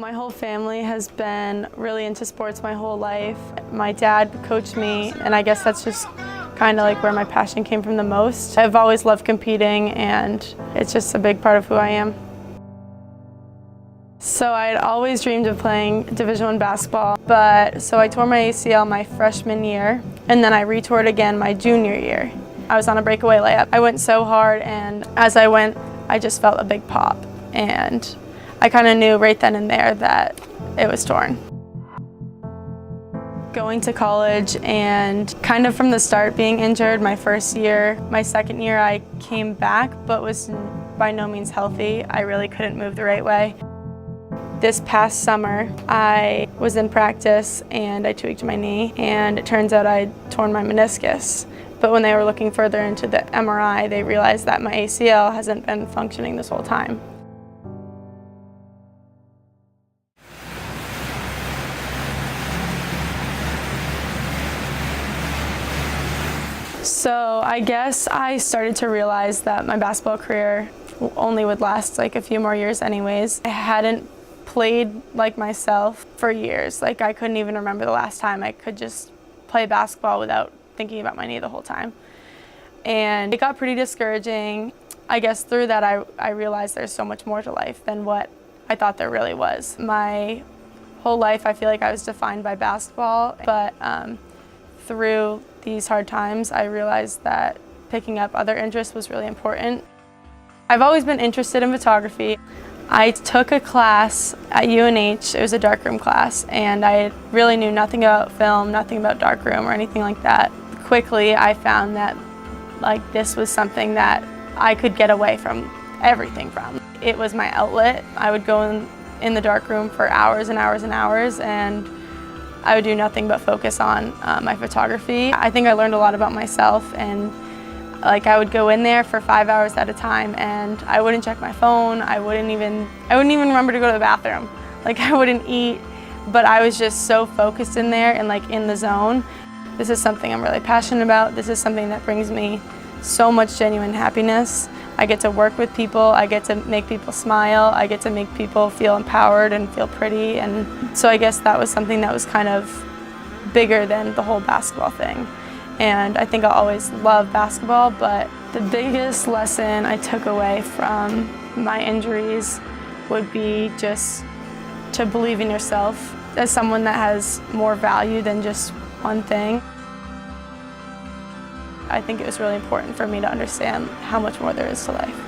My whole family has been really into sports my whole life. My dad coached me, and I guess that's just kind of like where my passion came from the most. I've always loved competing, and it's just a big part of who I am. So I had always dreamed of playing Division I basketball, so I tore my ACL my freshman year, and then I re-tore it again my junior year. I was on a breakaway layup. I went so hard, and as I went, I just felt a big pop, and I kind of knew right then and there that it was torn. Going to college and kind of from the start being injured my first year. My second year I came back but was by no means healthy. I really couldn't move the right way. This past summer I was in practice and I tweaked my knee, and it turns out I'd torn my meniscus. But when they were looking further into the MRI, they realized that my ACL hasn't been functioning this whole time. So I guess I started to realize that my basketball career only would last like a few more years anyways. I hadn't played like myself for years. Like I couldn't even remember the last time I could just play basketball without thinking about my knee the whole time. And it got pretty discouraging. I guess through that I realized there's so much more to life than what I thought there really was. My whole life I feel like I was defined by basketball, but through these hard times I realized that picking up other interests was really important. I've always been interested in photography. I took a class at UNH, it was a darkroom class, and I really knew nothing about film, nothing about darkroom or anything like that. Quickly I found that this was something that I could get away from everything from. It was my outlet. I would go in the darkroom for hours and hours and hours, and I would do nothing but focus on my photography. I think I learned a lot about myself, and I would go in there for 5 hours at a time and I wouldn't check my phone. I wouldn't even remember to go to the bathroom. I wouldn't eat, but I was just so focused in there and in the zone. This is something I'm really passionate about. This is something that brings me so much genuine happiness. I get to work with people, I get to make people smile, I get to make people feel empowered and feel pretty, and so I guess that was something that was kind of bigger than the whole basketball thing. And I think I'll always love basketball, but the biggest lesson I took away from my injuries would be just to believe in yourself as someone that has more value than just one thing. I think it was really important for me to understand how much more there is to life.